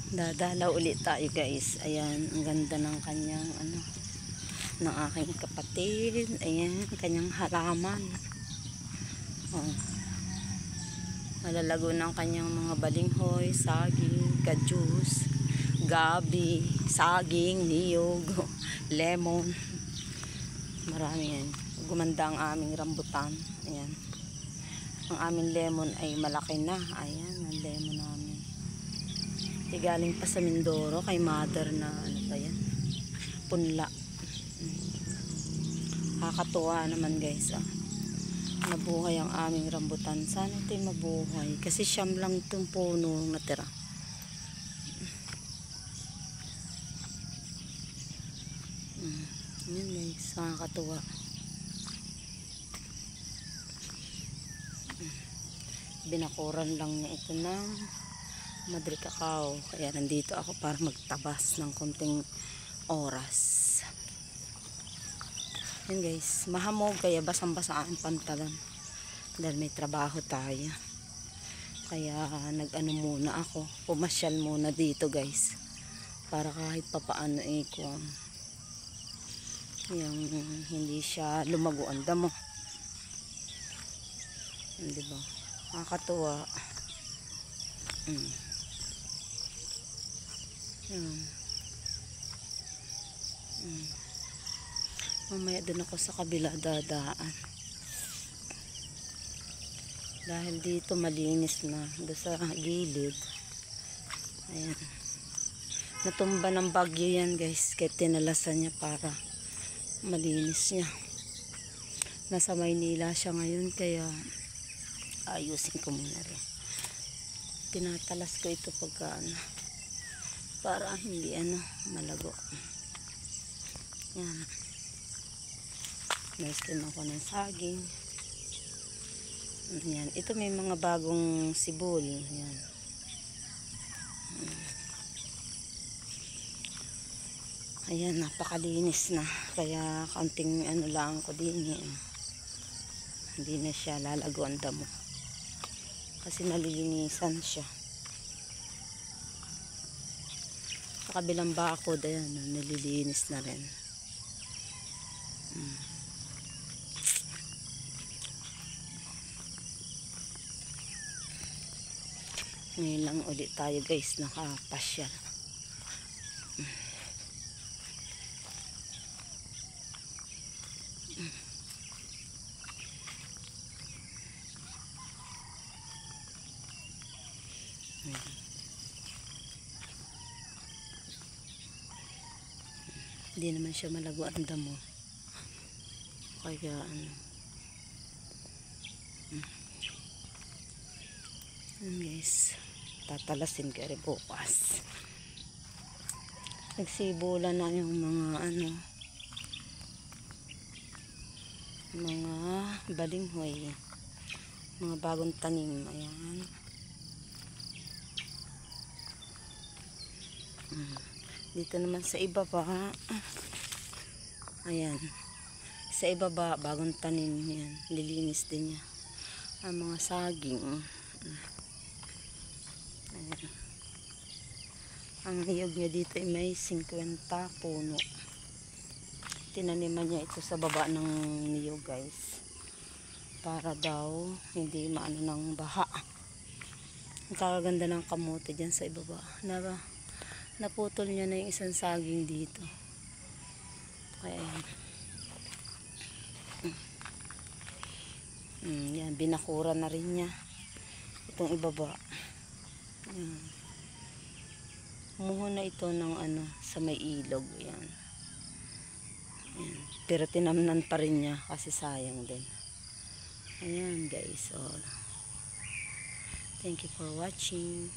Dadalaw ulit tayo guys. Ayan, ang ganda ng kanyang ano, ng aking kapatid. Ayan, kanyang halaman. Oh. Malalago ng kanyang mga balinghoy, saging, kadyus, gabi, saging, niyog, lemon. Marami yan. Gumanda ang aming rambutan. Ayan. Ang aming lemon ay malaki na. Ayan, ang lemon namin. Galing pa sa Mindoro kay mother na ano ba yan? Punla. Kakatuwa naman guys. Nabuhay ang aming rambutan. Sana ito'y mabuhay. Kasi siyam lang itong puno natira. Yan guys. Kakatuwa. Binakuran lang niya ito ng Madre Cacao. Kaya nandito ako para magtabas ng konting oras. Yan guys, mahamog kaya basang-basa ang pantalon dahil may trabaho tayo. Kaya nag-ano muna ako, pumasyal muna dito guys para kahit papaano yung hindi siya lumago ang damo. Hindi ba? Nakakatuwa. Mamaya doon ako sa kabila dadaan dahil dito malinis na. Doon sa gilid, ayan, natumba ng bagyo yan guys, kaya tinalasan niya para malinis niya. Nasa Maynila siya ngayon kaya ayusin ko muna rin. Tinatalas ko ito pagka para hindi malago. Yan. Nice din ako ng saging. Yan. Ito may mga bagong sibol. Yan. Ayan, napakalinis na. Kaya kaunting lang ko din. Hindi na siya lalago ang damo. Kasi nalilinisan siya. Sa kabilang bakod, ayan, nalilinis na rin. Ngayon lang ulit tayo guys nakapasyal. Hindi naman siya malago ang damo. Kaya guys, tatalasin ko rin bukas. Nagsibulan na yung mga mga balinghoy, mga bagong tanim. Ayan. Dito naman sa ibaba, ayan, sa ibaba bagong tanim yan, lilinis din niya ang mga saging. Ayan. Ang niyog niya dito ay may 50 puno. Tinaniman niya ito sa baba ng niyog guys para daw hindi maano ng baha. Ang kaganda ng kamote dyan sa ibaba. Naputol niya na yung isang saging dito. Kaya yan, binakura na rin niya itong ibaba. Yan. Kumuha na ito ng sa may ilog. Yan. Yan. Pero tinamnan pa rin niya kasi sayang din. Ayan guys. Thank you for watching.